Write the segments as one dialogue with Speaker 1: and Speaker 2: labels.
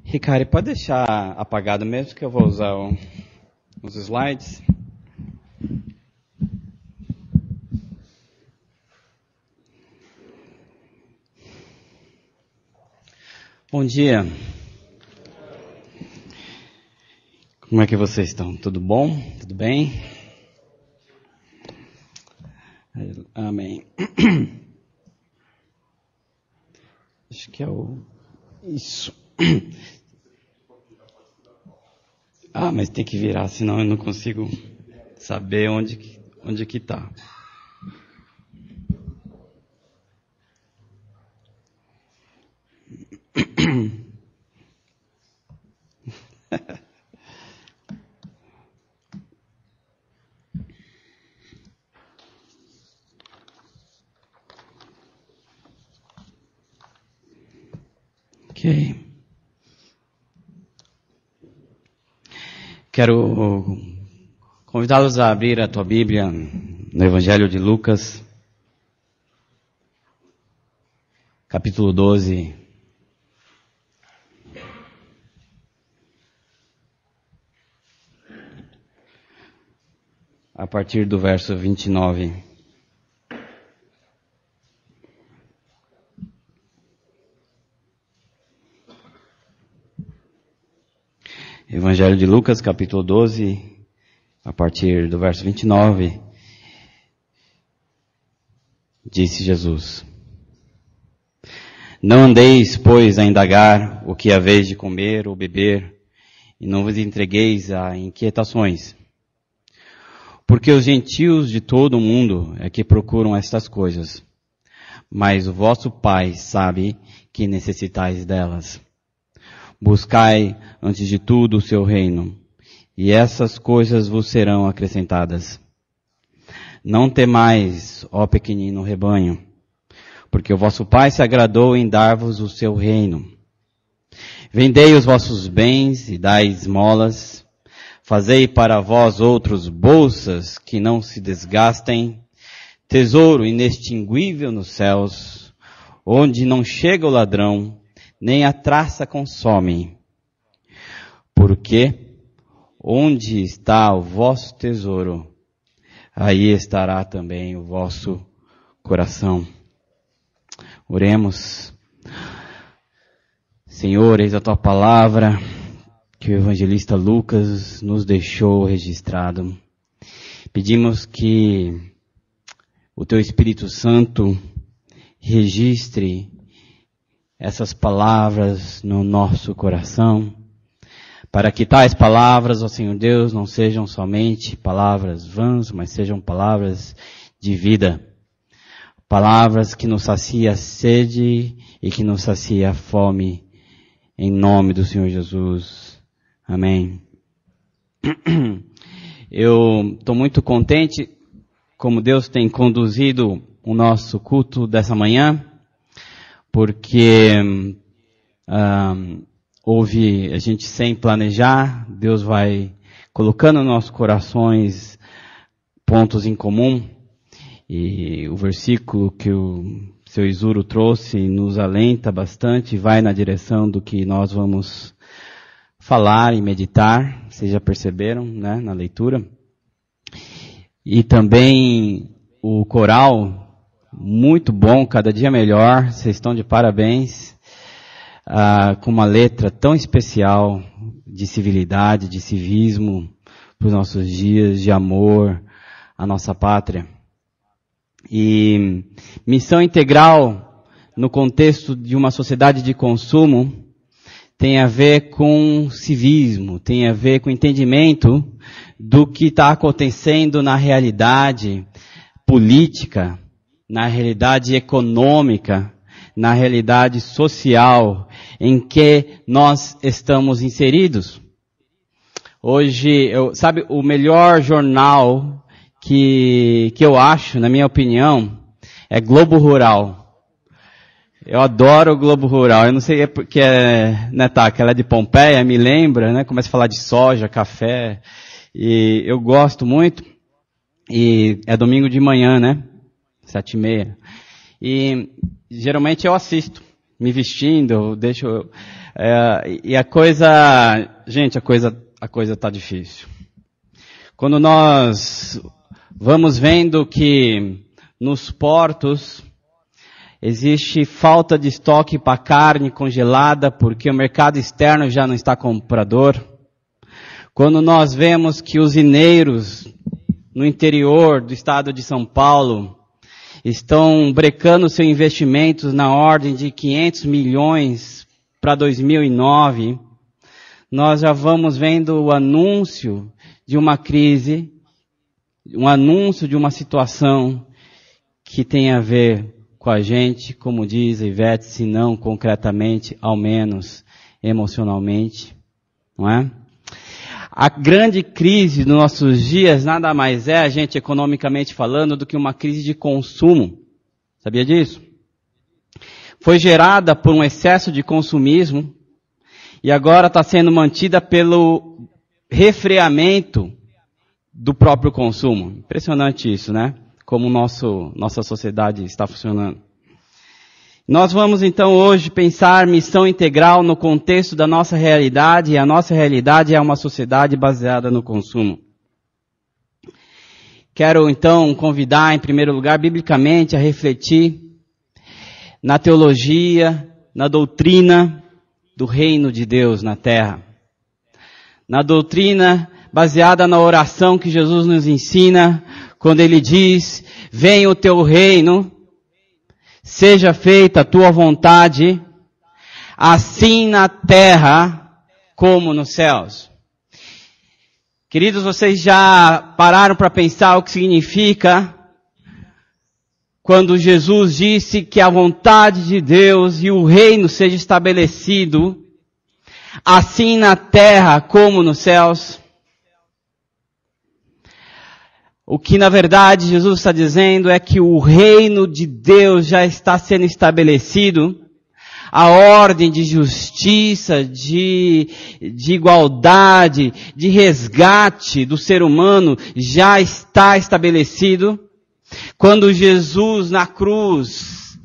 Speaker 1: Ricardo, pode deixar apagado mesmo que eu vou usar os slides? Bom dia. Como é que vocês estão? Tudo bom? Tudo bem? Amém. Acho que é isso. Mas tem que virar, senão eu não consigo saber onde que está. Ok. Quero convidá-los a abrir a tua Bíblia no Evangelho de Lucas, capítulo 12. A partir do verso 29. Evangelho de Lucas, capítulo 12, a partir do verso 29, disse Jesus: Não andeis, pois, a indagar o que haveis de comer ou beber, e não vos entregueis a inquietações. Porque os gentios de todo o mundo é que procuram estas coisas, mas o vosso Pai sabe que necessitais delas. Buscai, antes de tudo, o seu reino, e essas coisas vos serão acrescentadas. Não temais, ó pequenino rebanho, porque o vosso Pai se agradou em dar-vos o seu reino. Vendei os vossos bens e dai esmolas, fazei para vós outros bolsas que não se desgastem, tesouro inextinguível nos céus, onde não chega o ladrão, nem a traça consome. Porque onde está o vosso tesouro, aí estará também o vosso coração. Oremos. Senhor, eis a tua palavra que o evangelista Lucas nos deixou registrado. Pedimos que o teu Espírito Santo registre essas palavras no nosso coração, para que tais palavras, ó Senhor Deus, não sejam somente palavras vãs, mas sejam palavras de vida. Palavras que nos sacia a sede e que nos sacia a fome, em nome do Senhor Jesus. Amém. Eu estou muito contente como Deus tem conduzido o nosso culto dessa manhã, porque houve, a gente sem planejar, Deus vai colocando nos nossos corações pontos em comum, e o versículo que o seu Isuro trouxe nos alenta bastante, vai na direção do que nós vamos falar e meditar, vocês já perceberam, né, na leitura. E também o coral, muito bom, cada dia melhor, vocês estão de parabéns, com uma letra tão especial de civilidade, de civismo, para os nossos dias, de amor à nossa pátria. E missão integral, no contexto de uma sociedade de consumo, tem a ver com civismo, tem a ver com entendimento do que está acontecendo na realidade política, na realidade econômica, na realidade social em que nós estamos inseridos. Hoje, sabe, o melhor jornal que eu acho, na minha opinião, é Globo Rural. Eu adoro o Globo Rural. Eu não sei, é porque né, que ela é de Pompeia, me lembra, né? Começa a falar de soja, café, e eu gosto muito. E é domingo de manhã, né? 7h30. E geralmente eu assisto. me vestindo, e a coisa, gente, a coisa tá difícil. Quando nós vamos vendo que nos portos existe falta de estoque para carne congelada porque o mercado externo já não está comprador. Quando nós vemos que usineiros no interior do estado de São Paulo estão brecando seus investimentos na ordem de 500 milhões para 2009, nós já vamos vendo o anúncio de uma crise, um anúncio de uma situação que tem a ver com a gente, como diz a Ivete, se não concretamente, ao menos emocionalmente, não é? A grande crise dos nossos dias nada mais é, a gente economicamente falando, do que uma crise de consumo. Sabia disso? Foi gerada por um excesso de consumismo e agora está sendo mantida pelo refreamento do próprio consumo. Impressionante isso, né? Como nossa sociedade está funcionando. Nós vamos então hoje pensar missão integral no contexto da nossa realidade, e a nossa realidade é uma sociedade baseada no consumo. Quero então convidar, em primeiro lugar, biblicamente, a refletir na teologia, na doutrina do reino de Deus na terra. Na doutrina baseada na oração que Jesus nos ensina, quando Ele diz, venha o teu reino, seja feita a tua vontade, assim na terra como nos céus. Queridos, vocês já pararam para pensar o que significa quando Jesus disse que a vontade de Deus e o reino seja estabelecido, assim na terra como nos céus? O que na verdade Jesus está dizendo é que o reino de Deus já está sendo estabelecido, a ordem de justiça, de igualdade, de resgate do ser humano já está estabelecido. Quando Jesus na cruz,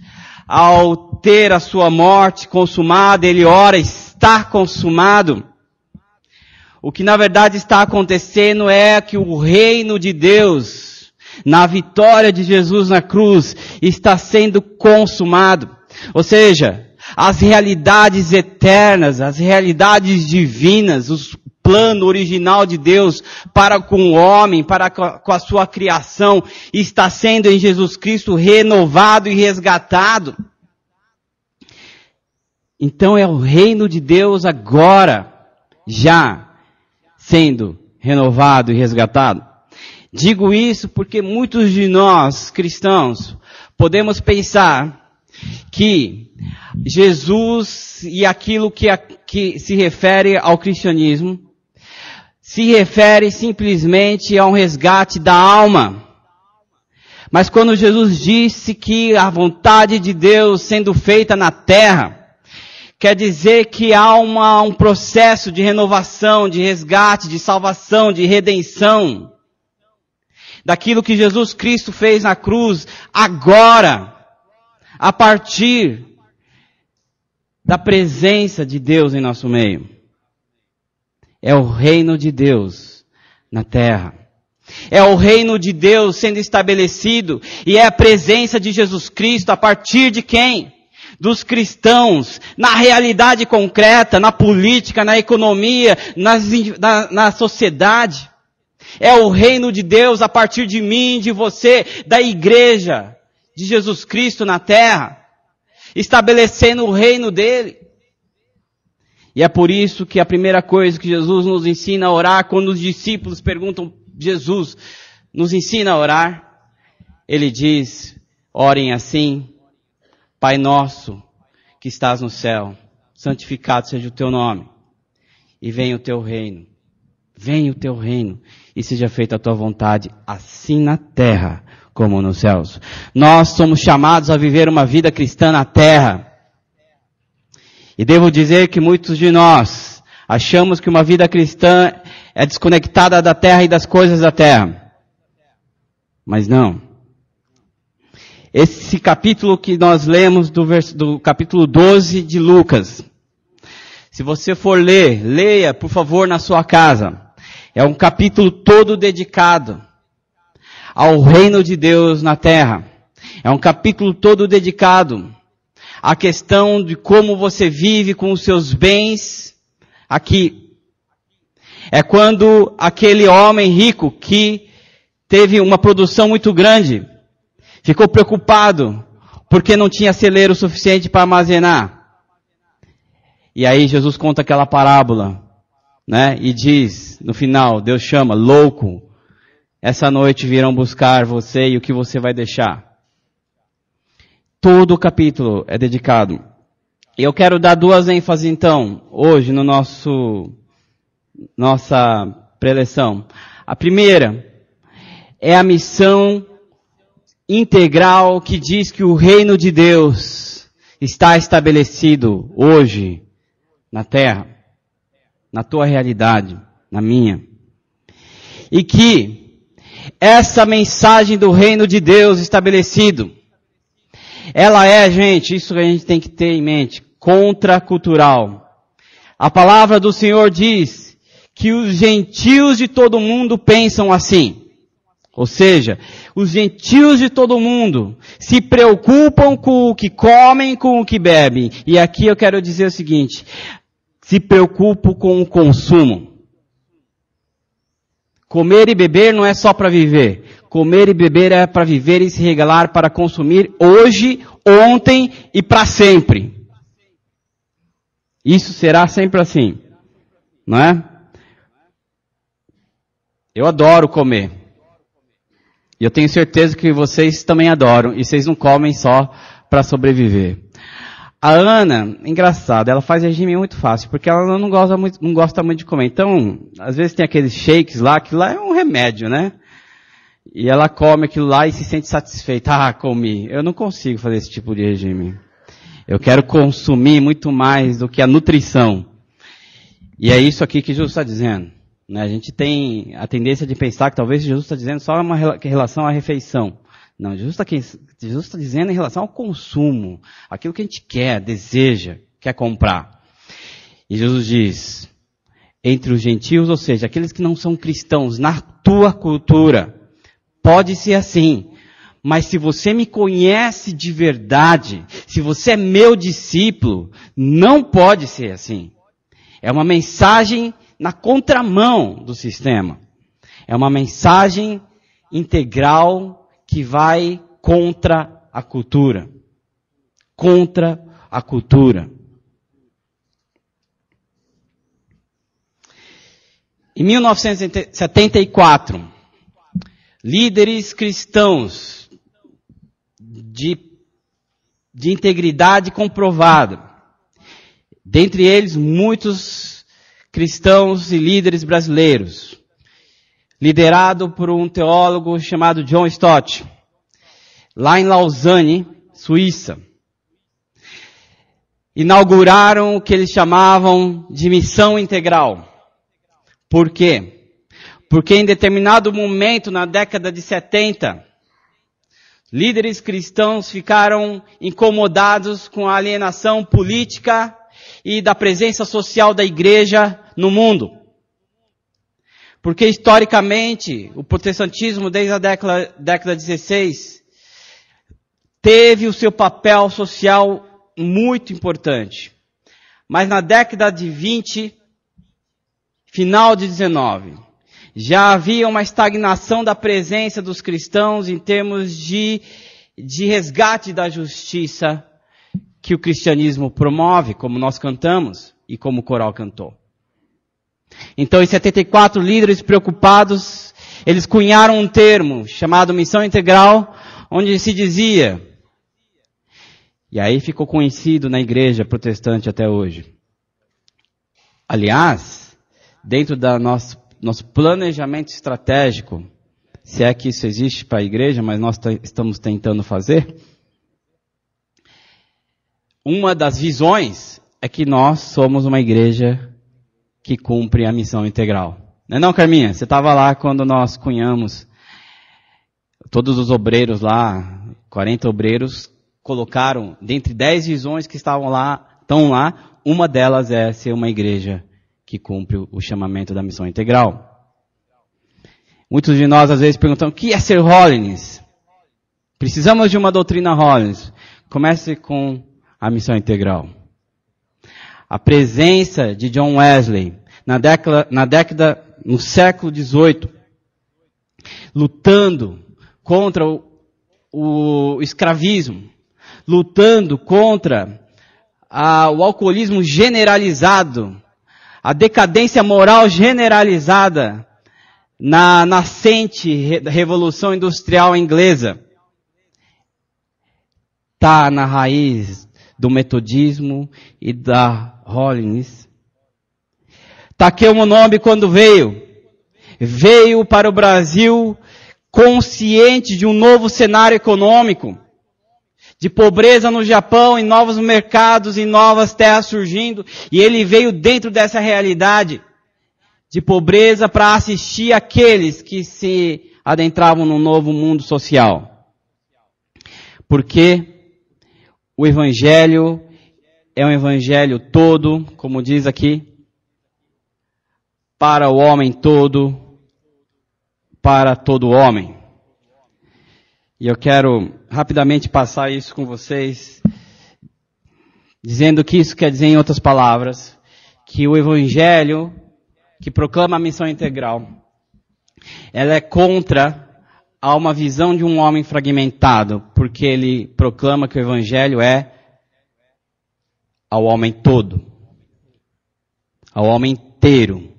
Speaker 1: ao ter a sua morte consumada, Ele ora, está consumado. O que na verdade está acontecendo é que o reino de Deus, na vitória de Jesus na cruz, está sendo consumado. Ou seja, as realidades eternas, as realidades divinas, o plano original de Deus para com o homem, para com a sua criação, está sendo em Jesus Cristo renovado e resgatado. Então é o reino de Deus agora, já sendo renovado e resgatado. Digo isso porque muitos de nós, cristãos, podemos pensar que Jesus e aquilo que se refere ao cristianismo, se refere simplesmente a um resgate da alma. Mas quando Jesus disse que a vontade de Deus sendo feita na terra, quer dizer que há um processo de renovação, de resgate, de salvação, de redenção. Daquilo que Jesus Cristo fez na cruz, agora, a partir da presença de Deus em nosso meio. É o reino de Deus na terra. É o reino de Deus sendo estabelecido e é a presença de Jesus Cristo a partir de quem? Dos cristãos, na realidade concreta, na política, na economia, na sociedade. É o reino de Deus a partir de mim, de você, da igreja de Jesus Cristo na terra, estabelecendo o reino dele. E é por isso que a primeira coisa que Jesus nos ensina a orar, quando os discípulos perguntam, Jesus nos ensina a orar, ele diz, orem assim, Pai nosso que estás no céu, santificado seja o teu nome, e venha o teu reino. Venha o teu reino, e seja feita a tua vontade, assim na terra como nos céus. Nós somos chamados a viver uma vida cristã na terra. E devo dizer que muitos de nós achamos que uma vida cristã é desconectada da terra e das coisas da terra. Mas não. esse capítulo que nós lemos do capítulo 12 de Lucas. Se você for ler, leia, por favor, na sua casa. É um capítulo todo dedicado ao reino de Deus na terra. É um capítulo todo dedicado à questão de como você vive com os seus bens aqui. É quando aquele homem rico que teve uma produção muito grande, ficou preocupado porque não tinha celeiro suficiente para armazenar. E aí Jesus conta aquela parábola, né? E diz, no final, Deus chama, louco, essa noite virão buscar você e o que você vai deixar. Todo o capítulo é dedicado. E eu quero dar duas ênfases então, hoje no nossa preleção. A primeira é a missão integral que diz que o reino de Deus está estabelecido hoje na terra, na tua realidade, na minha. E que essa mensagem do reino de Deus estabelecido, ela é, gente, isso que a gente tem que ter em mente, contracultural. A palavra do Senhor diz que os gentios de todo mundo pensam assim. Ou seja, os gentios de todo mundo se preocupam com o que comem, com o que bebem. E aqui eu quero dizer o seguinte, se preocupam com o consumo. Comer e beber não é só para viver. Comer e beber é para viver e se regalar para consumir hoje, ontem e para sempre. Isso será sempre assim, não é? Eu adoro comer. E eu tenho certeza que vocês também adoram. E vocês não comem só para sobreviver. A Ana, engraçada, ela faz regime muito fácil, porque ela não gosta muito de comer. Então, às vezes tem aqueles shakes lá, que lá é um remédio, né? E ela come aquilo lá e se sente satisfeita. Ah, comi. Eu não consigo fazer esse tipo de regime. Eu quero consumir muito mais do que a nutrição. E é isso aqui que Jesus está dizendo. Né? A gente tem a tendência de pensar que talvez Jesus está dizendo só uma relação à refeição. Não, Jesus está dizendo em relação ao consumo. Aquilo que a gente quer, deseja, quer comprar. E Jesus diz, entre os gentios, ou seja, aqueles que não são cristãos, na tua cultura, pode ser assim. Mas se você me conhece de verdade, se você é meu discípulo, não pode ser assim. É uma mensagem na contramão do sistema. É uma mensagem integral que vai contra a cultura. Contra a cultura. Em 1974, líderes cristãos de integridade comprovada, dentre eles muitos cristãos e líderes brasileiros, liderado por um teólogo chamado John Stott, lá em Lausanne, Suíça, inauguraram o que eles chamavam de missão integral. Por quê? Porque em determinado momento, na década de 70, líderes cristãos ficaram incomodados com a alienação política e da presença social da igreja no mundo. Porque historicamente, o protestantismo desde a década de 16 teve o seu papel social muito importante. Mas na década de 20, final de 19, já havia uma estagnação da presença dos cristãos em termos de resgate da justiça que o cristianismo promove, como nós cantamos e como o coral cantou. Então, em 74, líderes preocupados, eles cunharam um termo chamado missão integral, onde se dizia, e aí ficou conhecido na igreja protestante até hoje. Aliás, dentro da nosso planejamento estratégico, se é que isso existe para a igreja, mas nós estamos tentando fazer, uma das visões é que nós somos uma igreja que cumpre a missão integral. Não é não, Carminha? Você estava lá quando nós cunhamos, todos os obreiros lá 40 obreiros colocaram, dentre 10 visões que estão lá, uma delas é ser uma igreja que cumpre o chamamento da missão integral. Muitos de nós às vezes perguntam, o que é ser Holiness? Precisamos de uma doutrina Holiness. Comece com a missão integral. A presença de John Wesley no século XVIII, lutando contra o escravismo, lutando contra o alcoolismo generalizado, a decadência moral generalizada na nascente Revolução Industrial Inglesa, está na raiz do metodismo e da Holiness. Takeo Munobe, quando veio para o Brasil consciente de um novo cenário econômico, de pobreza no Japão, em novos mercados, em novas terras surgindo, e ele veio dentro dessa realidade de pobreza para assistir aqueles que se adentravam no novo mundo social. Porque o Evangelho é um Evangelho todo, como diz aqui, para o homem todo, para todo homem. E eu quero rapidamente passar isso com vocês, dizendo que isso quer dizer, em outras palavras, que o Evangelho, que proclama a missão integral, ela é contra a uma visão de um homem fragmentado, porque ele proclama que o Evangelho é ao homem todo, ao homem inteiro,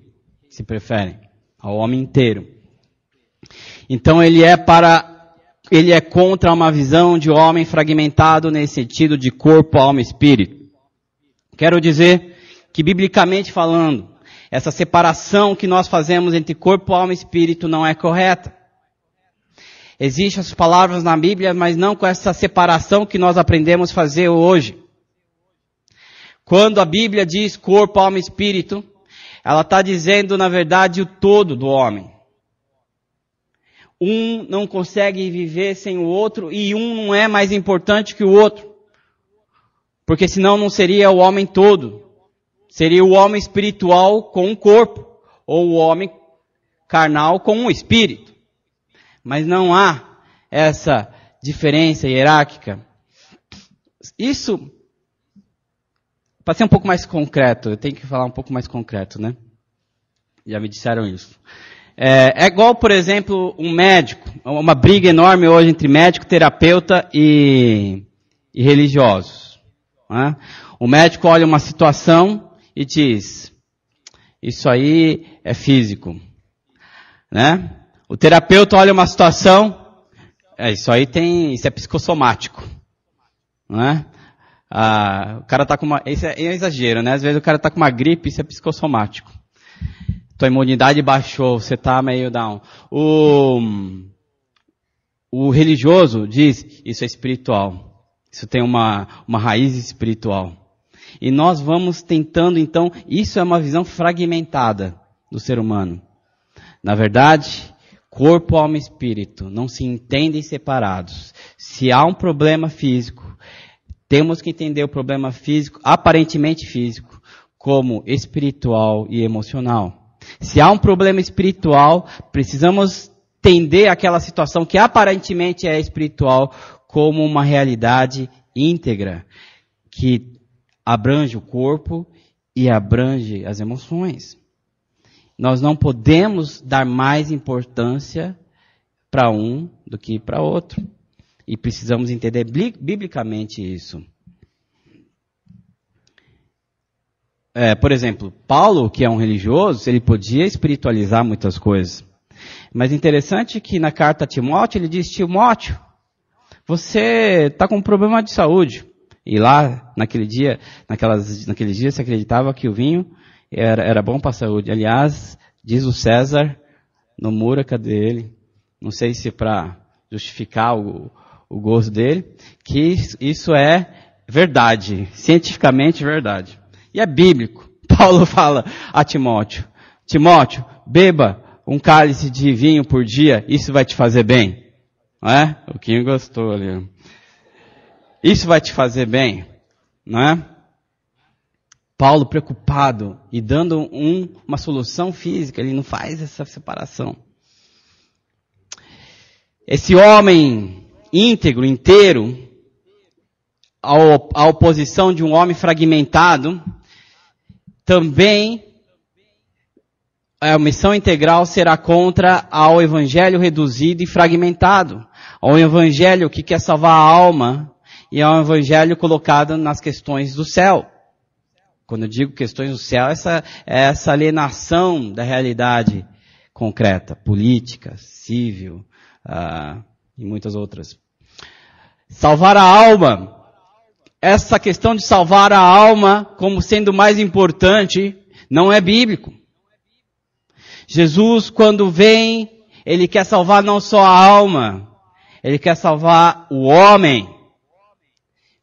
Speaker 1: se preferem, ao homem inteiro. Então ele é contra uma visão de homem fragmentado nesse sentido de corpo, alma e espírito. Quero dizer que, biblicamente falando, essa separação que nós fazemos entre corpo, alma e espírito não é correta. Existem as palavras na Bíblia, mas não com essa separação que nós aprendemos a fazer hoje. Quando a Bíblia diz corpo, alma e espírito, ela está dizendo, na verdade, o todo do homem. Um não consegue viver sem o outro e um não é mais importante que o outro. Porque senão não seria o homem todo. Seria o homem espiritual com um corpo, ou o homem carnal com um espírito. Mas não há essa diferença hierárquica. Isso, para ser um pouco mais concreto, eu tenho que falar um pouco mais concreto, né? Já me disseram isso. É igual, por exemplo, um médico, uma briga enorme hoje entre médico, terapeuta e religiosos. Né? O médico olha uma situação e diz, isso aí é físico. Né? O terapeuta olha uma situação, isso é psicossomático. Né? O cara tá com isso é exagero, né? Às vezes o cara tá com uma gripe, isso é psicossomático. Tua imunidade baixou, você tá meio down. O religioso diz, isso é espiritual. Isso tem uma raiz espiritual. E nós vamos tentando, então, isso é uma visão fragmentada do ser humano. Na verdade, corpo, alma e espírito não se entendem separados. Se há um problema físico, temos que entender o problema físico, aparentemente físico, como espiritual e emocional. Se há um problema espiritual, precisamos entender aquela situação que aparentemente é espiritual como uma realidade íntegra, que abrange o corpo e abrange as emoções. Nós não podemos dar mais importância para um do que para outro. E precisamos entender biblicamente isso. Por exemplo, Paulo, que é um religioso, ele podia espiritualizar muitas coisas. Mas interessante que na carta a Timóteo, ele diz, Timóteo, você está com um problema de saúde. E lá, naqueles dias, se acreditava que o vinho era bom para a saúde. Aliás, diz o César, no muro, cadê ele? Não sei se para justificar o gosto dele, que isso é verdade, cientificamente verdade. E é bíblico. Paulo fala a Timóteo, Timóteo, beba um cálice de vinho por dia, isso vai te fazer bem. Não é? O Quinho gostou ali. Isso vai te fazer bem, não é? Paulo preocupado e dando uma solução física, ele não faz essa separação. Esse homem íntegro, inteiro, a oposição de um homem fragmentado, também a missão integral será contra ao evangelho reduzido e fragmentado, ao evangelho que quer salvar a alma e ao evangelho colocado nas questões do céu. Quando eu digo questões do céu, essa alienação da realidade concreta, política, civil, e muitas outras. Salvar a alma. Essa questão de salvar a alma como sendo mais importante não é bíblico. Jesus, quando vem, Ele quer salvar não só a alma, Ele quer salvar o homem.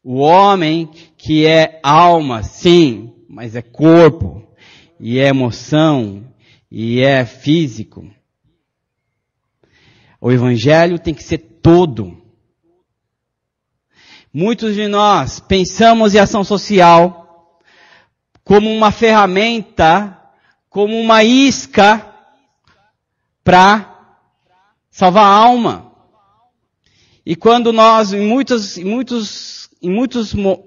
Speaker 1: O homem que é alma, sim, mas é corpo, e é emoção, e é físico. O evangelho tem que ser todo. Muitos de nós pensamos em ação social como uma ferramenta, como uma isca para salvar a alma. E quando nós, em muitas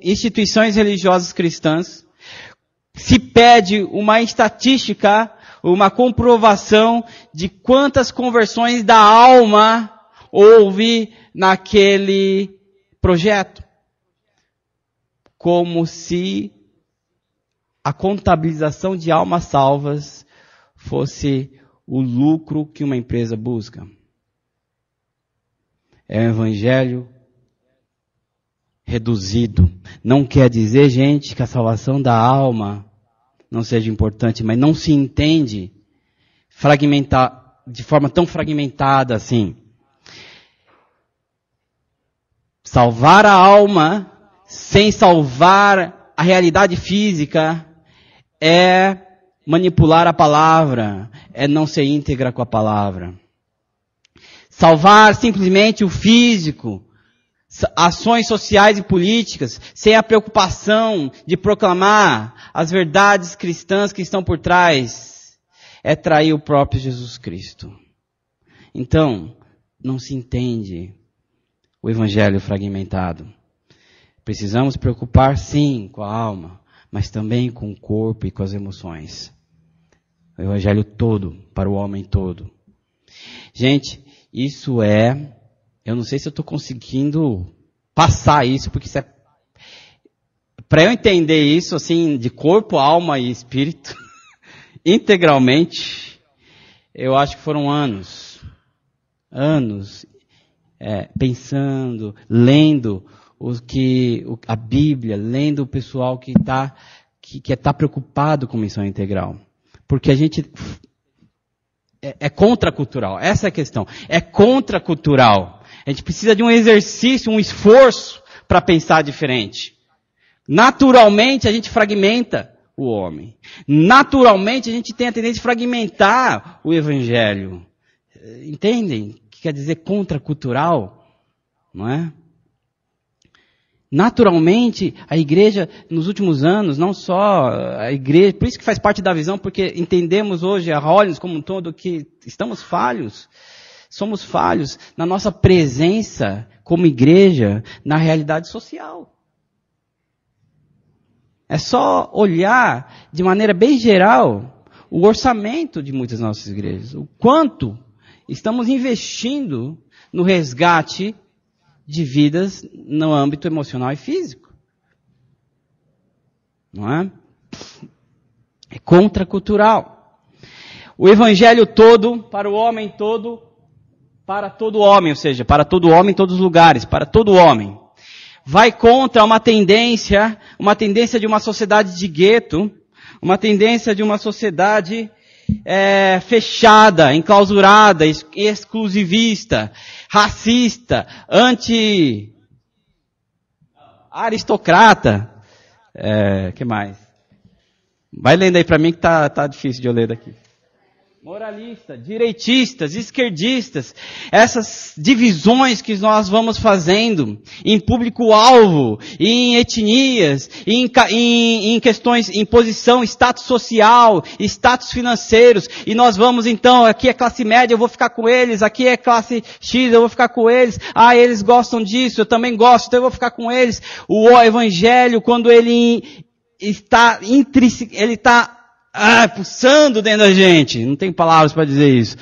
Speaker 1: instituições religiosas cristãs, se pede uma estatística, uma comprovação de quantas conversões da alma houve naquele projeto. Como se a contabilização de almas salvas fosse o lucro que uma empresa busca. É um evangelho reduzido. Não quer dizer, gente, que a salvação da alma não seja importante, mas não se entende de forma tão fragmentada assim. Salvar a alma sem salvar a realidade física é manipular a palavra, é não ser íntegra com a palavra. Salvar simplesmente o físico, ações sociais e políticas, sem a preocupação de proclamar as verdades cristãs que estão por trás, é trair o próprio Jesus Cristo. Então, não se entende o evangelho fragmentado. Precisamos preocupar, sim, com a alma, mas também com o corpo e com as emoções. O evangelho todo, para o homem todo. Gente, isso eu não sei se eu estou conseguindo passar isso, porque isso para eu entender isso, assim, de corpo, alma e espírito, integralmente, eu acho que foram anos, pensando, lendo a Bíblia, lendo o pessoal que está preocupado com missão integral. Porque a gente é contracultural, essa é a questão. É contracultural. A gente precisa de um exercício, um esforço para pensar diferente. Naturalmente a gente fragmenta o homem. Naturalmente a gente tem a tendência de fragmentar o evangelho. Entendem o que quer dizer contracultural? Não é? Naturalmente, a igreja, nos últimos anos, não só a igreja, por isso que faz parte da visão, porque entendemos hoje, a Hollins como um todo, que estamos falhos, somos falhos na nossa presença como igreja na realidade social. É só olhar de maneira bem geral o orçamento de muitas nossas igrejas, o quanto estamos investindo no resgate de vidas no âmbito emocional e físico. Não é? É contracultural. O evangelho todo, para o homem todo, para todo homem, ou seja, para todo homem em todos os lugares, para todo homem. Vai contra uma tendência de uma sociedade de gueto, uma tendência de uma sociedade fechada, enclausurada, exclusivista, racista, aristocrata, que mais? Vai lendo aí para mim que tá difícil de eu ler daqui. moralistas, direitistas, esquerdistas, essas divisões que nós vamos fazendo em público-alvo, em etnias, em questões, em posição, status social, status financeiros, e nós vamos então, aqui é classe média, eu vou ficar com eles, aqui é classe X, eu vou ficar com eles, eles gostam disso, eu também gosto, então eu vou ficar com eles. O evangelho, quando ele está pulsando dentro da gente. Não tem palavras para dizer isso.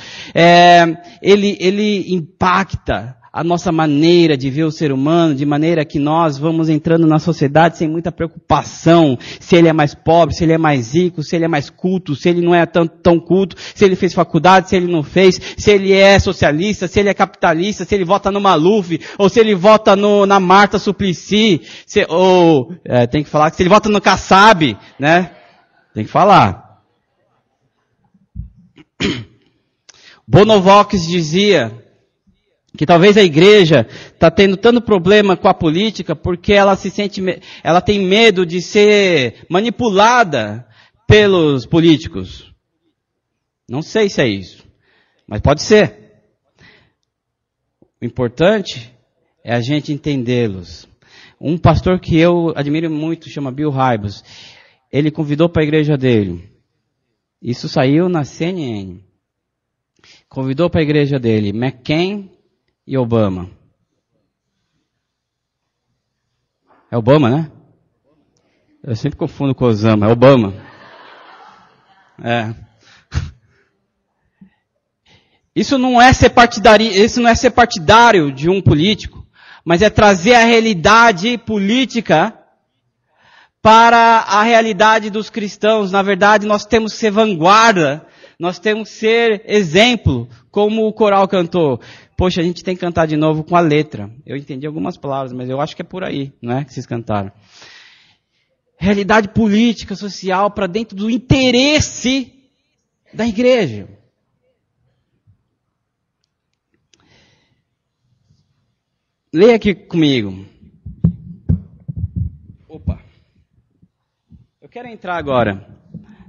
Speaker 1: Ele impacta a nossa maneira de ver o ser humano, de maneira que nós vamos entrando na sociedade sem muita preocupação se ele é mais pobre, se ele é mais rico, se ele é mais culto, se ele não é tão culto, se ele fez faculdade, se ele não fez, se ele é socialista, se ele é capitalista, se ele vota no Maluf, ou se ele vota na Marta Suplicy, tem que falar que se ele vota no Kassab, né? Tem que falar. Bonovox dizia que talvez a igreja está tendo tanto problema com a política porque ela tem medo de ser manipulada pelos políticos. Não sei se é isso, mas pode ser. O importante é a gente entendê-los. Um pastor que eu admiro muito chama Bill Hybels. Ele convidou para a igreja dele. Isso saiu na CNN. Convidou para a igreja dele McCain e Obama. É Obama, né? Eu sempre confundo com Osama. É Obama. Isso não é ser partidário de um político, mas é trazer a realidade política para a realidade dos cristãos. Na verdade, nós temos que ser vanguarda, nós temos que ser exemplo, como o coral cantou. Poxa, a gente tem que cantar de novo com a letra. Eu entendi algumas palavras, mas eu acho que é por aí, não é, que vocês cantaram. Realidade política, social, para dentro do interesse da igreja. Leia aqui comigo. Eu quero entrar agora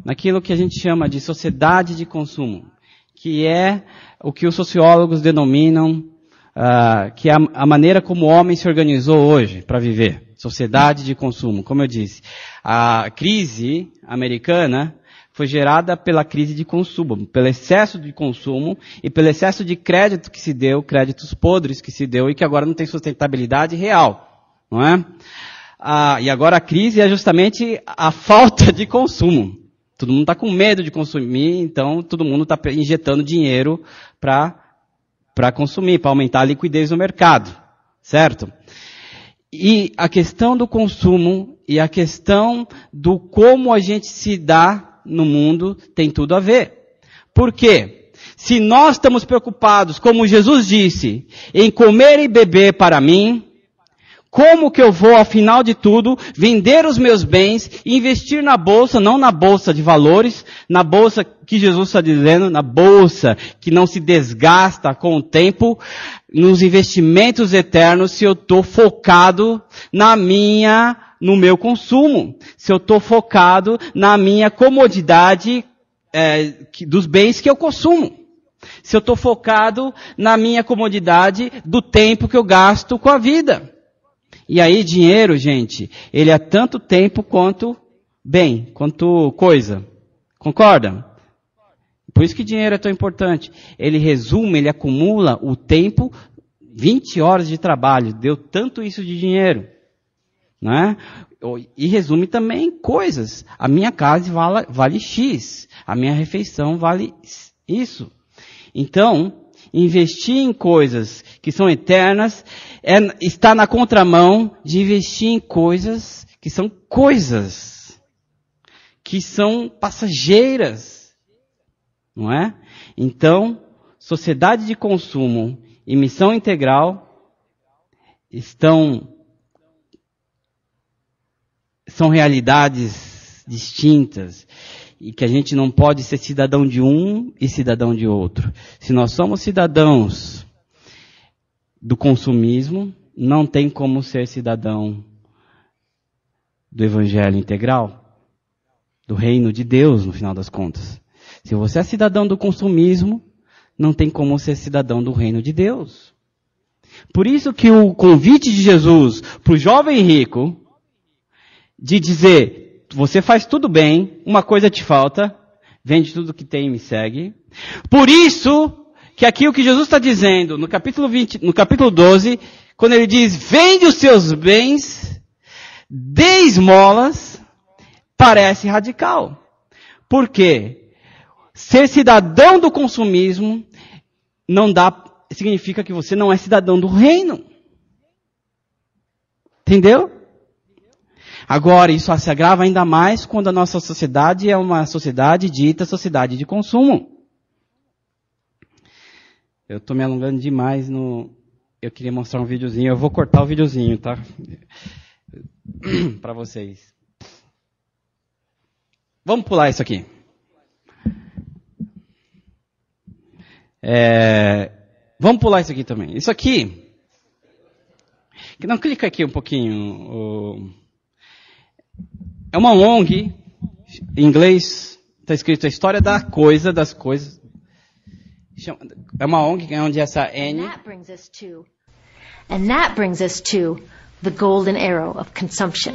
Speaker 1: naquilo que a gente chama de sociedade de consumo, que é o que os sociólogos denominam, que é a maneira como o homem se organizou hoje para viver. Sociedade de consumo. Como eu disse, a crise americana foi gerada pela crise de consumo, pelo excesso de consumo e pelo excesso de crédito que se deu, créditos podres que se deu e que agora não tem sustentabilidade real, não é? E agora a crise é justamente a falta de consumo. Todo mundo está com medo de consumir, então todo mundo está injetando dinheiro para consumir, para aumentar a liquidez no mercado, certo? E a questão do consumo e a questão do como a gente se dá no mundo tem tudo a ver. Por quê? Se nós estamos preocupados, como Jesus disse, em comer e beber para mim, como que eu vou, ao final de tudo, vender os meus bens e investir na bolsa, não na bolsa de valores, na bolsa que Jesus está dizendo, na bolsa que não se desgasta com o tempo, nos investimentos eternos, se eu estou focado no meu consumo, se eu estou focado na minha comodidade dos bens que eu consumo, se eu estou focado na minha comodidade do tempo que eu gasto com a vida. E aí, dinheiro, gente, ele é tanto tempo quanto bem, quanto coisa. Concorda? Por isso que dinheiro é tão importante. Ele resume, ele acumula o tempo, 20 horas de trabalho, deu tanto isso de dinheiro. Né? E resume também coisas. A minha casa vale X, a minha refeição vale isso. Então, investir em coisas que são eternas está na contramão de investir em coisas que são passageiras, não é? Então, sociedade de consumo e missão integral são realidades distintas. E que a gente não pode ser cidadão de um e cidadão de outro. Se nós somos cidadãos do consumismo, não tem como ser cidadão do evangelho integral, do reino de Deus, no final das contas. Se você é cidadão do consumismo, não tem como ser cidadão do reino de Deus. Por isso que o convite de Jesus para o jovem rico, de dizer, você faz tudo bem, uma coisa te falta, vende tudo que tem e me segue. Por isso que aqui o que Jesus está dizendo, no capítulo 12, quando ele diz, vende os seus bens, dê esmolas, parece radical. Por quê? Ser cidadão do consumismo significa que você não é cidadão do reino. Entendeu? Agora, isso se agrava ainda mais quando a nossa sociedade é uma sociedade dita sociedade de consumo. Eu estou me alongando demais eu queria mostrar um videozinho. Eu vou cortar o videozinho, tá? Para vocês. Vamos pular isso aqui. Vamos pular isso aqui também. Isso aqui. Não, clica aqui um pouquinho. É uma ONG. Em inglês está escrito a história das coisas. É uma ONG onde essa N.
Speaker 2: And that brings us to the golden arrow of consumption.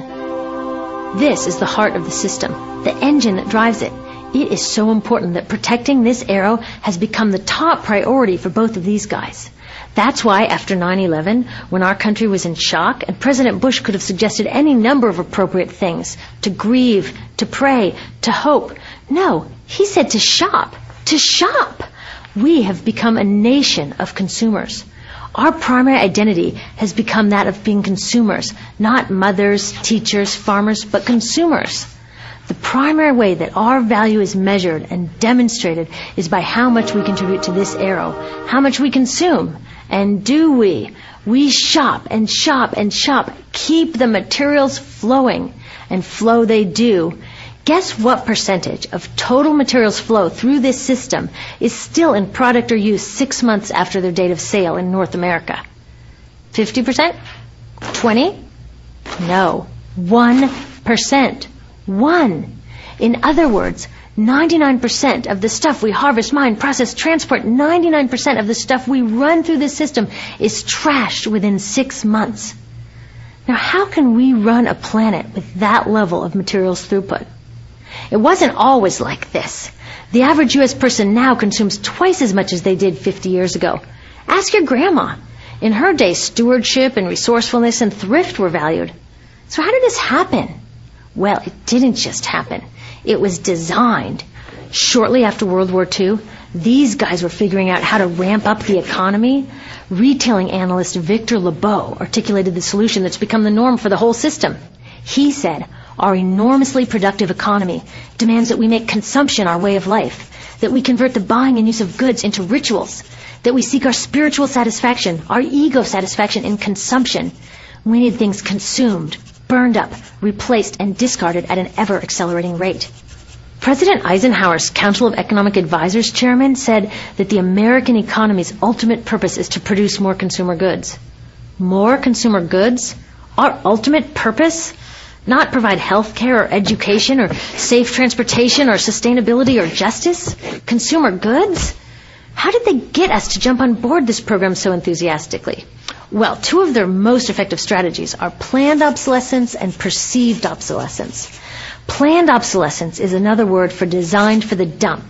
Speaker 2: This is the heart of the system, the engine that drives it. It is so important that protecting this arrow has become the top priority for both of these guys. That's why after 9/11, when our country was in shock, and President Bush could have suggested any number of appropriate things, to grieve, to pray, to hope. No, he said to shop. To shop! We have become a nation of consumers. Our primary identity has become that of being consumers, not mothers, teachers, farmers, but consumers. The primary way that our value is measured and demonstrated is by how much we contribute to this arrow, how much we consume. And do we? We shop and shop and shop, keep the materials flowing, and flow they do. Guess what percentage of total materials flow through this system is still in product or use 6 months after their date of sale in North America? 50%? 20%? No. 1%. 1. In other words, 99% of the stuff we harvest, mine, process, transport, 99% of the stuff we run through this system is trashed within 6 months. Now, how can we run a planet with that level of materials throughput? It wasn't always like this. The average U.S. person now consumes twice as much as they did 50 years ago. Ask your grandma. In her day, stewardship and resourcefulness and thrift were valued. So how did this happen? Well, it didn't just happen. It was designed. Shortly after World War II, these guys were figuring out how to ramp up the economy. Retailing analyst Victor Lebeau articulated the solution that's become the norm for the whole system. He said, our enormously productive economy demands that we make consumption our way of life, that we convert the buying and use of goods into rituals, that we seek our spiritual satisfaction, our ego satisfaction in consumption. We need things consumed, burned up, replaced, and discarded at an ever-accelerating rate. President Eisenhower's Council of Economic Advisors chairman said that the American economy's ultimate purpose is to produce more consumer goods. More consumer goods? Our ultimate purpose? Not provide health care or education or safe transportation or sustainability or justice? Consumer goods? How did they get us to jump on board this program so enthusiastically? Well, two of their most effective strategies are planned obsolescence and perceived obsolescence. Planned obsolescence is another word for designed for the dump.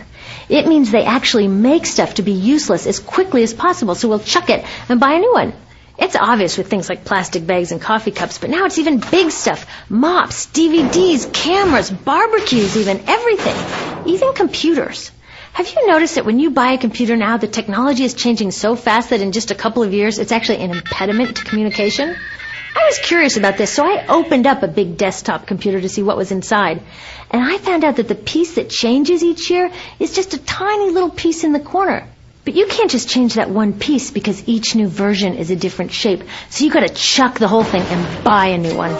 Speaker 2: It means they actually make stuff to be useless as quickly as possible, so we'll chuck it and buy a new one. It's obvious with things like plastic bags and coffee cups, but now it's even big stuff. Mops, DVDs, cameras, barbecues even, everything. Even computers. Have you noticed that when you buy a computer now, the technology is changing so fast that in just a couple of years, it's actually an impediment to communication? I was curious about this, so I opened up a big desktop computer to see what was inside. And I found out that the piece that changes each year is just a tiny little piece in the corner. But you can't just change that one piece because each new version is a different shape. So you got to chuck the whole thing and buy a new one.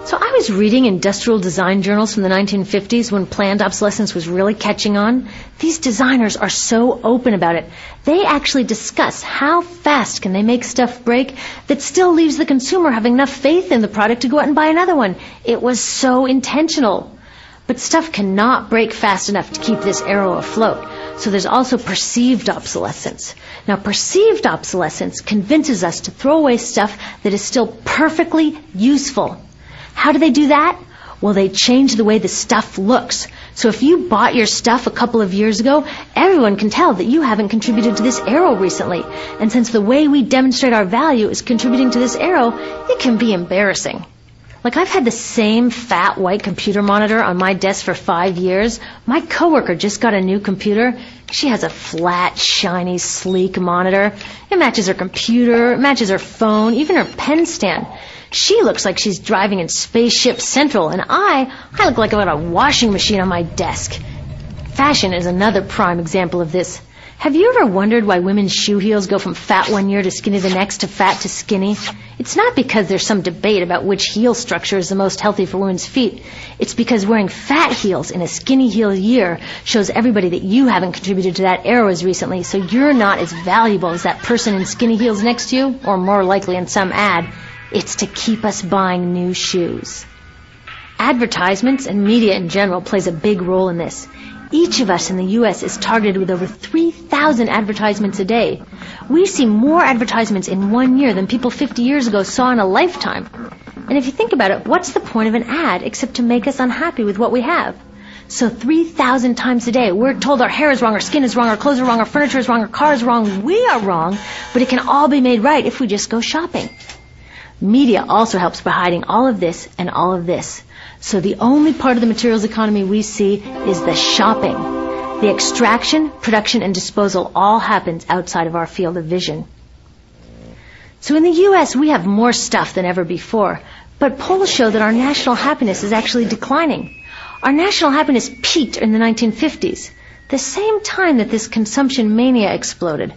Speaker 2: So I was reading industrial design journals from the 1950s when planned obsolescence was really catching on. These designers are so open about it. They actually discuss how fast can they make stuff break that still leaves the consumer having enough faith in the product to go out and buy another one. It was so intentional. But stuff cannot break fast enough to keep this arrow afloat. So there's also perceived obsolescence. Now, perceived obsolescence convinces us to throw away stuff that is still perfectly useful. How do they do that? Well, they change the way the stuff looks. So if you bought your stuff a couple of years ago, everyone can tell that you haven't contributed to this arrow recently. And since the way we demonstrate our value is contributing to this arrow, it can be embarrassing. Like, I've had the same fat white computer monitor on my desk for 5 years. My coworker just got a new computer. She has a flat, shiny, sleek monitor. It matches her computer, it matches her phone, even her pen stand. She looks like she's driving in Spaceship Central, and I look like I've got a washing machine on my desk. Fashion is another prime example of this. Have you ever wondered why women's shoe heels go from fat one year to skinny the next to fat to skinny? It's not because there's some debate about which heel structure is the most healthy for women's feet. It's because wearing fat heels in a skinny heel year shows everybody that you haven't contributed to that arrow as recently, so you're not as valuable as that person in skinny heels next to you, or more likely in some ad. It's to keep us buying new shoes. Advertisements and media in general plays a big role in this. Each of us in the U.S. is targeted with over 3,000 advertisements a day. We see more advertisements in 1 year than people 50 years ago saw in a lifetime. And if you think about it, what's the point of an ad except to make us unhappy with what we have? So 3,000 times a day, we're told our hair is wrong, our skin is wrong, our clothes are wrong, our furniture is wrong, our car is wrong, we are wrong, but it can all be made right if we just go shopping. Media also helps by hiding all of this and all of this. So the only part of the materials economy we see is the shopping. The extraction, production, and disposal all happens outside of our field of vision. So in the U.S., we have more stuff than ever before, but polls show that our national happiness is actually declining. Our national happiness peaked in the 1950s, the same time that this consumption mania exploded.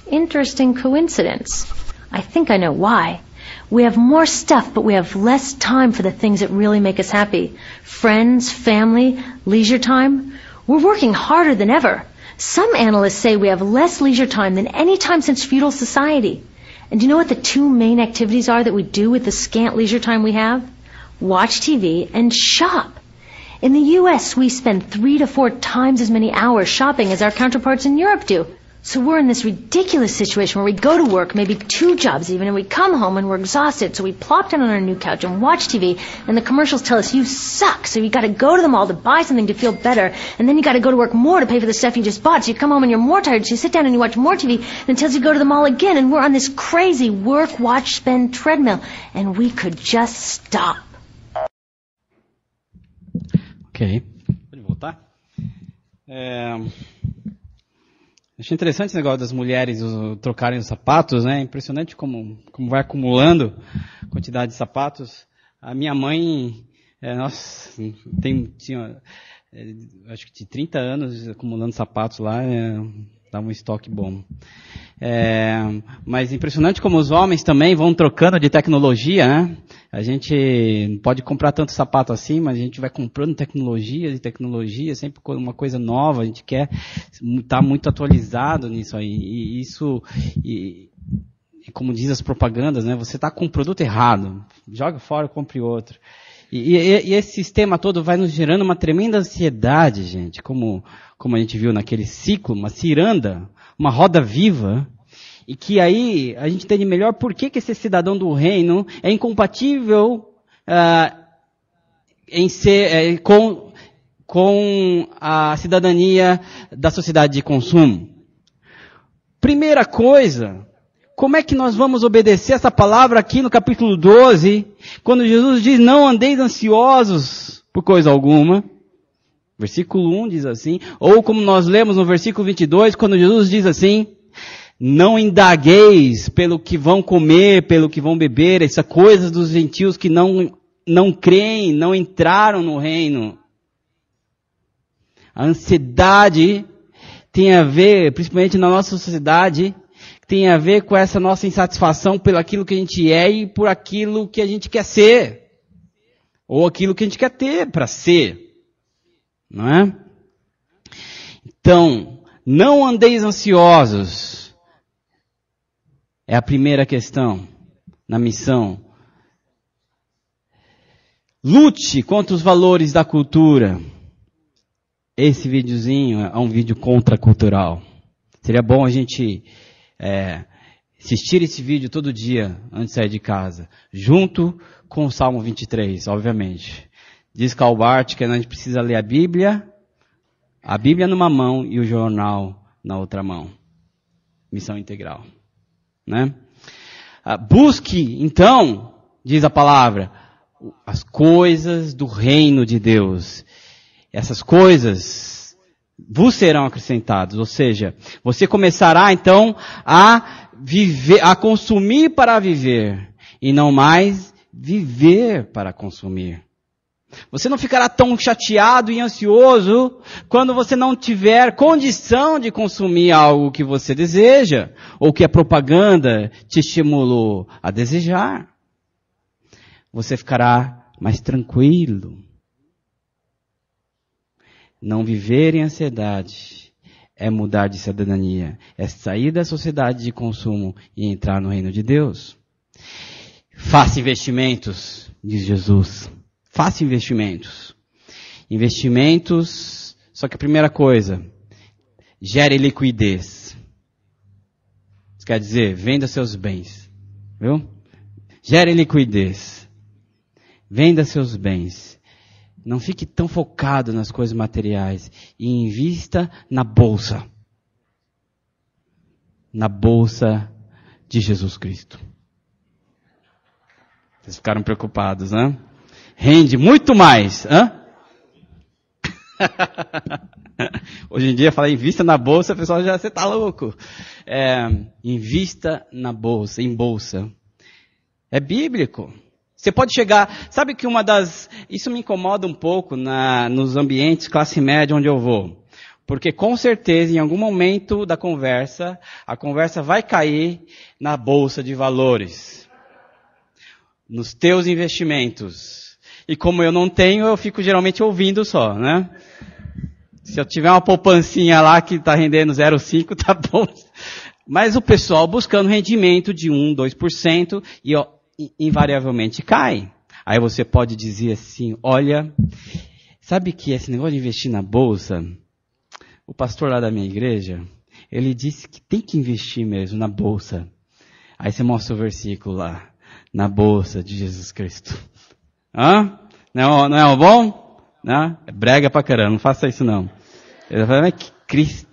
Speaker 2: Interesting coincidence. I think I know why. We have more stuff, but we have less time for the things that really make us happy. Friends, family, leisure time. We're working harder than ever. Some analysts say we have less leisure time than any time since feudal society. And do you know what the two main activities are that we do with the scant leisure time we have? Watch TV and shop. In the U.S., we spend 3 to 4 times as many hours shopping as our counterparts in Europe do. So we're in this ridiculous situation where we go to work, maybe 2 jobs even, and we come home and we're exhausted, so we plop down on our new couch and watch TV, and the commercials tell us you suck, so you got to go to the mall to buy something to feel better, and then you got to go to work more to pay for the stuff you just bought, so you come home and you're more tired, so you sit down and you watch more TV, and it tells you to go to the mall again, and we're on this crazy work, watch, spend treadmill, and we could just stop.
Speaker 1: Ok. Pode voltar? Achei interessante esse negócio das mulheres trocarem os sapatos, né? Impressionante como vai acumulando a quantidade de sapatos. A minha mãe, tinha acho que de 30 anos acumulando sapatos lá, dava um estoque bom. Mas impressionante como os homens também vão trocando de tecnologia, né? A gente não pode comprar tanto sapato assim, mas a gente vai comprando tecnologia, sempre uma coisa nova, a gente quer estar muito atualizado nisso aí. E isso, como diz as propagandas, né? Você está com um produto errado, joga fora, compre outro. E esse sistema todo vai nos gerando uma tremenda ansiedade, gente, como a gente viu naquele ciclo, uma ciranda, uma roda viva, e que aí a gente entende melhor por que esse cidadão do reino é incompatível em ser com a cidadania da sociedade de consumo. Primeira coisa, como é que nós vamos obedecer essa palavra aqui no capítulo 12, quando Jesus diz, não andeis ansiosos por coisa alguma? Versículo 1 diz assim, ou como nós lemos no versículo 22, quando Jesus diz assim, não indagueis pelo que vão comer, pelo que vão beber, essas coisas dos gentios que não creem, não entraram no reino. A ansiedade tem a ver, principalmente na nossa sociedade, tem a ver com essa nossa insatisfação pelo aquilo que a gente é e por aquilo que a gente quer ser. Ou aquilo que a gente quer ter para ser. Não é? Então, não andeis ansiosos. É a primeira questão na missão. Lute contra os valores da cultura. Esse videozinho é um vídeo contracultural. Seria bom a gente assistir esse vídeo todo dia antes de sair de casa, junto com o Salmo 23, obviamente. Diz Karl Barth que a gente precisa ler a Bíblia numa mão e o jornal na outra mão. Missão integral. Né? Busque, então, diz a palavra, as coisas do reino de Deus. Essas coisas vos serão acrescentadas. Ou seja, você começará, então, a viver, a consumir para viver. E não mais viver para consumir. Você não ficará tão chateado e ansioso quando você não tiver condição de consumir algo que você deseja, ou que a propaganda te estimulou a desejar. Você ficará mais tranquilo. Não viver em ansiedade é mudar de cidadania, é sair da sociedade de consumo e entrar no reino de Deus. Faça investimentos, diz Jesus. Faça investimentos. Investimentos, só que a primeira coisa, gere liquidez. Isso quer dizer, venda seus bens. Viu? Gere liquidez. Venda seus bens. Não fique tão focado nas coisas materiais. E invista na bolsa. Na bolsa de Jesus Cristo. Vocês ficaram preocupados, né? Rende muito mais. Hoje em dia, falar invista na bolsa, o pessoal já, você tá louco. Invista na bolsa, em bolsa. É bíblico. Você pode chegar, sabe que isso me incomoda um pouco nos ambientes classe média onde eu vou. Porque com certeza, em algum momento da conversa, a conversa vai cair na bolsa de valores. Nos teus investimentos. E como eu não tenho, eu fico geralmente ouvindo só, né? Se eu tiver uma poupancinha lá que está rendendo 0,5, tá bom. Mas o pessoal buscando rendimento de 1, 2% e invariavelmente cai. Aí você pode dizer assim, olha, sabe que esse negócio de investir na bolsa, o pastor lá da minha igreja, ele disse que tem que investir mesmo na bolsa. Aí você mostra o versículo lá, na bolsa de Jesus Cristo. Não é bom? Não? É brega pra caramba, não faça isso não. Ele fala, mas que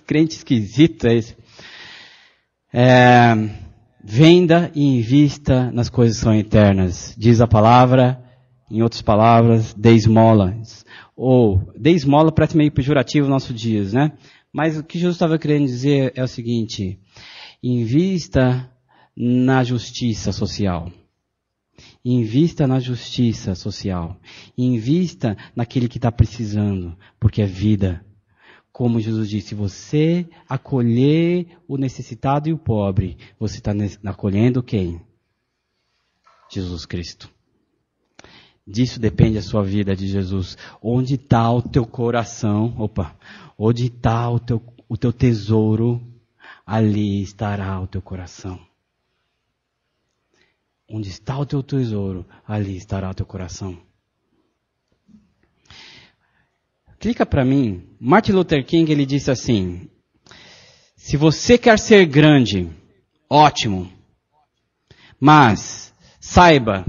Speaker 1: crente esquisito é esse? Venda e invista nas coisas que são eternas. Diz a palavra, em outras palavras, dê esmola. Ou, dê esmola parece meio pejorativo nos nossos dias, né? Mas o que Jesus estava querendo dizer é o seguinte, invista na justiça social. Invista na justiça social. Invista naquele que está precisando, porque é vida. Como Jesus disse, se você acolher o necessitado e o pobre, você está acolhendo quem? Jesus Cristo. Disso depende a sua vida de Jesus. Onde está o teu coração? Onde está o teu tesouro? Ali estará o teu coração. Onde está o teu tesouro, ali estará o teu coração. Clica para mim. Martin Luther King, ele disse assim, se você quer ser grande, ótimo, mas saiba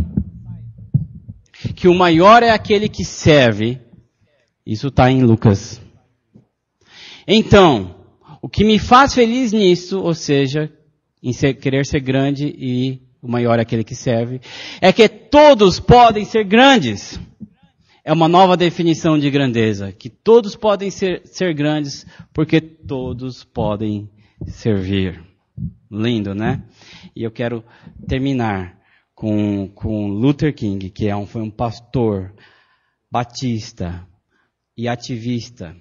Speaker 1: que o maior é aquele que serve. Isso está em Lucas. Então, o que me faz feliz nisso, ou seja, em querer ser grande e o maior é aquele que serve, é que todos podem ser grandes. É uma nova definição de grandeza, que todos podem ser grandes, porque todos podem servir. Lindo, né? E eu quero terminar com Luther King, que foi um pastor batista e ativista,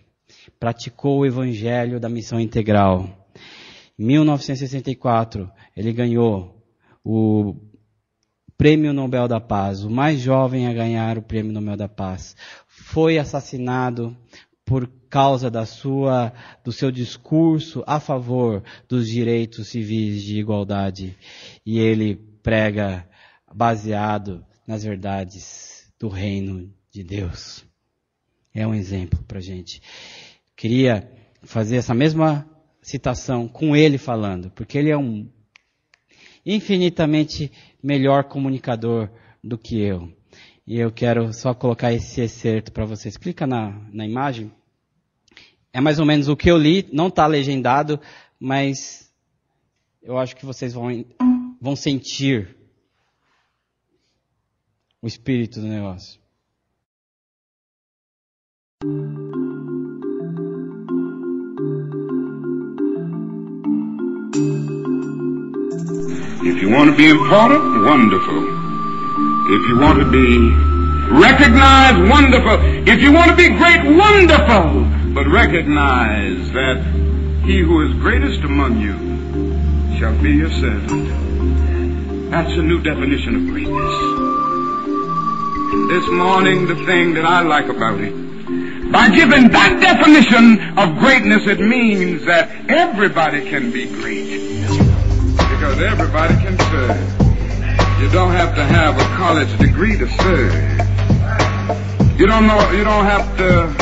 Speaker 1: praticou o evangelho da missão integral. Em 1964, ele ganhou o Prêmio Nobel da Paz, o mais jovem a ganhar o Prêmio Nobel da Paz. Foi assassinado por causa do seu discurso a favor dos direitos civis de igualdade. E ele prega baseado nas verdades do reino de Deus. É um exemplo para a gente. Queria fazer essa mesma citação com ele falando, porque ele é um infinitamente melhor comunicador do que eu. E eu quero só colocar esse excerto para vocês. Clica na imagem. É mais ou menos o que eu li, não está legendado, mas eu acho que vocês vão sentir o espírito do negócio.
Speaker 3: If you want to be important, wonderful. If you want to be recognized, wonderful. If you want to be great, wonderful. But recognize that he who is greatest among you shall be your servant. That's a new definition of greatness. This morning, the thing that I like about it, by giving that definition of greatness, it means that everybody can be great. Because everybody can serve. You don't have to have a college degree to serve. You don't have to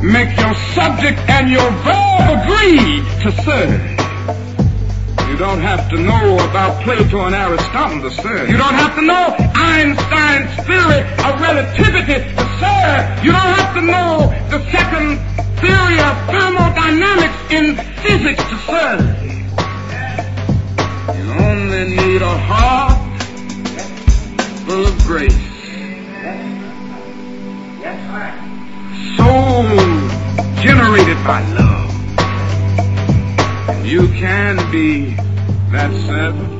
Speaker 3: make your subject and your verb agree to serve. You don't have to know about Plato and Aristotle to serve. You don't have to know Einstein's theory of relativity to serve. You don't have to know the second theory of thermodynamics in physics to serve. You only need a heart full of grace. Soul generated by love. And you can be that servant.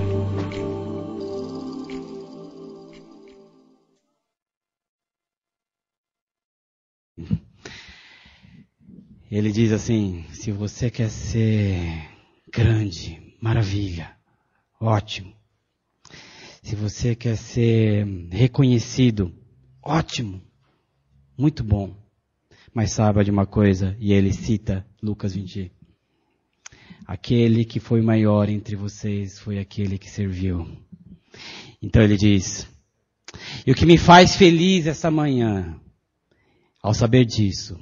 Speaker 1: Ele diz assim, se você quer ser grande, maravilha, ótimo. Se você quer ser reconhecido, ótimo, muito bom. Mas saiba de uma coisa, e ele cita Lucas 20. Aquele que foi maior entre vocês foi aquele que serviu. Então ele diz, e o que me faz feliz essa manhã, ao saber disso,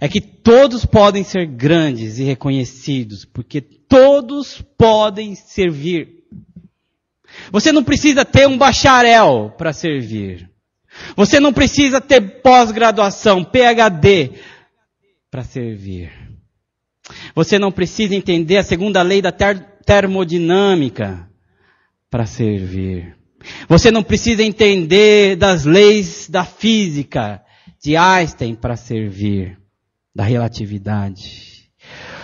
Speaker 1: é que todos podem ser grandes e reconhecidos, porque todos podem servir. Você não precisa ter um bacharel para servir. Você não precisa ter pós-graduação, PhD, para servir. Você não precisa entender a segunda lei da termodinâmica para servir. Você não precisa entender das leis da física de Einstein para servir, da relatividade.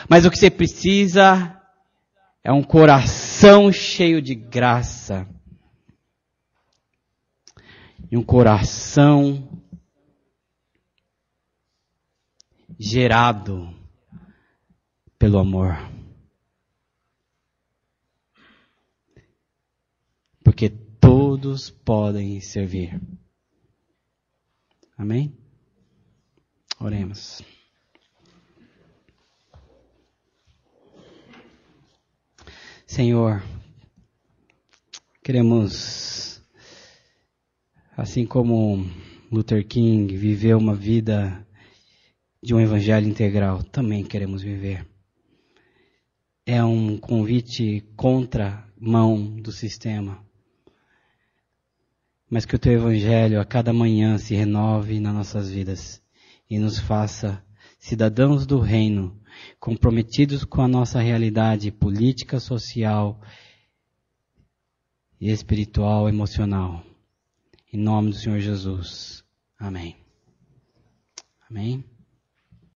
Speaker 1: Mas o que você precisa é um coração cheio de graça. E um coração gerado pelo amor. Porque todos podem servir. Amém? Oremos. Senhor, queremos, assim como Luther King viveu uma vida de um evangelho integral, também queremos viver. É um convite contra mão do sistema. Mas que o teu evangelho a cada manhã se renove nas nossas vidas e nos faça cidadãos do reino, comprometidos com a nossa realidade política, social, espiritual, emocional. Em nome do Senhor Jesus. Amém. Amém.